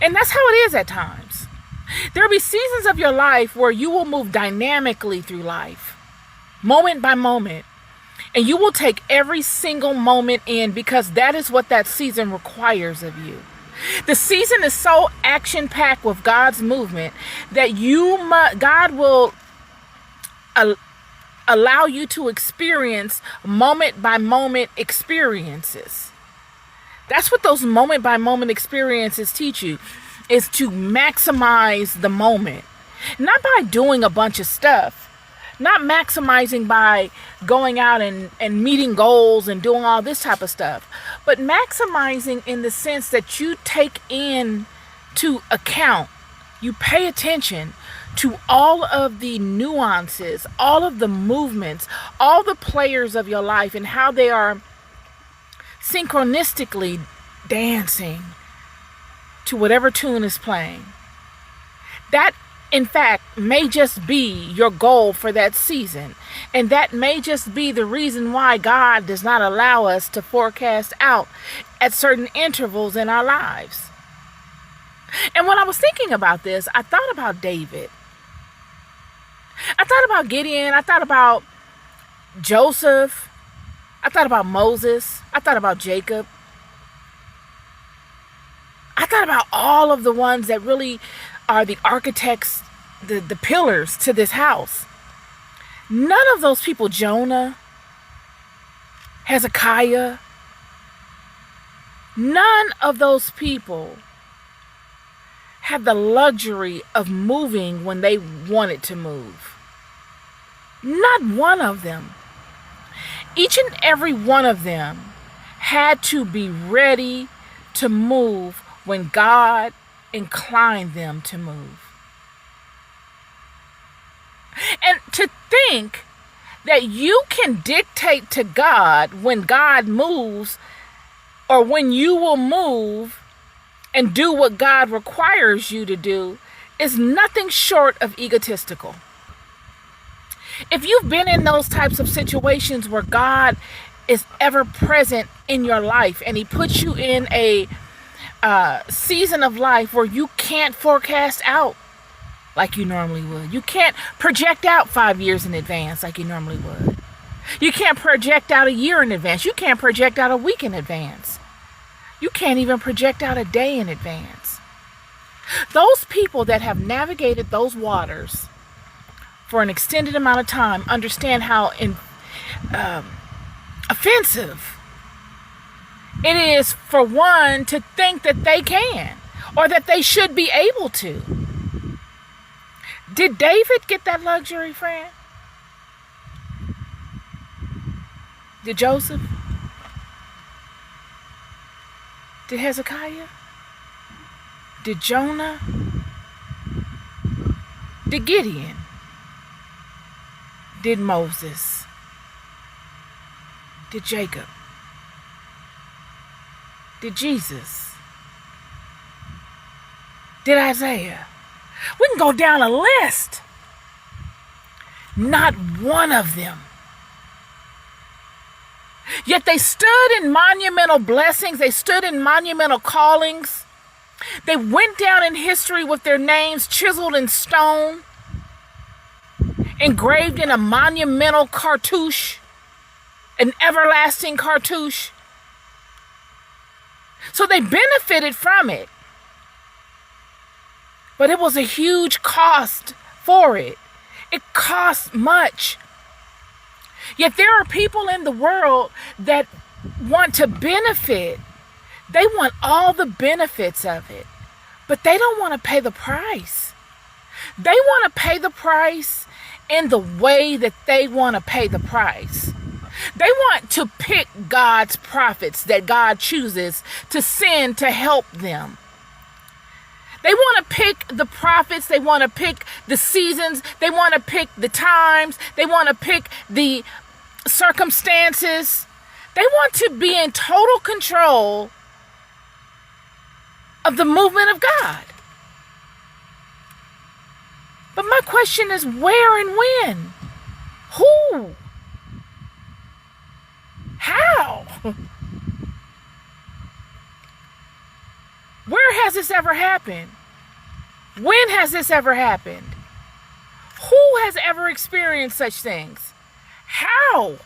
And that's how it is at times. There'll be seasons of your life where you will move dynamically through life, moment by moment. And you will take every single moment in because that is what that season requires of you. The season is so action packed with God's movement that God will allow you to experience moment by moment experiences. That's what those moment by moment experiences teach you, is to maximize the moment. Not by doing a bunch of stuff, not maximizing by going out and meeting goals and doing all this type of stuff, but maximizing in the sense that you take in to account, you pay attention to all of the nuances, all of the movements, all the players of your life and how they are synchronistically dancing to whatever tune is playing. That, in fact, may just be your goal for that season. And that may just be the reason why God does not allow us to forecast out at certain intervals in our lives. And when I was thinking about this, I thought about David. I thought about Gideon. I thought about Joseph. I thought about Moses. I thought about Jacob. I thought about all of the ones that really are the architects, the pillars to this house. None of those people, Jonah, Hezekiah, none of those people had the luxury of moving when they wanted to move. Not one of them. Each and every one of them had to be ready to move when God inclined them to move. And to think that you can dictate to God when God moves or when you will move and do what God requires you to do is nothing short of egotistical. If you've been in those types of situations where God is ever present in your life and he puts you in a season of life where you can't forecast out like you normally would. You can't project out 5 years in advance like you normally would. You can't project out a year in advance. You can't project out a week in advance. You can't even project out a day in advance. Those people that have navigated those waters for an extended amount of time understand how offensive it is for one to think that they can or that they should be able to. Did David get that luxury, friend? Did Joseph? Did Hezekiah? Did Jonah? Did Gideon? Did Moses? Did Jacob? Did Jesus? Did Isaiah? We can go down a list. Not one of them. Yet they stood in monumental blessings. They stood in monumental callings. They went down in history with their names chiseled in stone, engraved in a monumental cartouche, an everlasting cartouche. So they benefited from it. But it was a huge cost for it. It cost much. Yet there are people in the world that want to benefit. They want all the benefits of it, but they don't want to pay the price. They want to pay the price in the way that they want to pay the price. They want to pick God's prophets that God chooses to send to help them. They want to pick the prophets. They want to pick the seasons. They want to pick the times. They want to pick the circumstances. They want to be in total control of the movement of God. But my question is, where and when? Who? How? Where has this ever happened? When has this ever happened? Who has ever experienced such things? How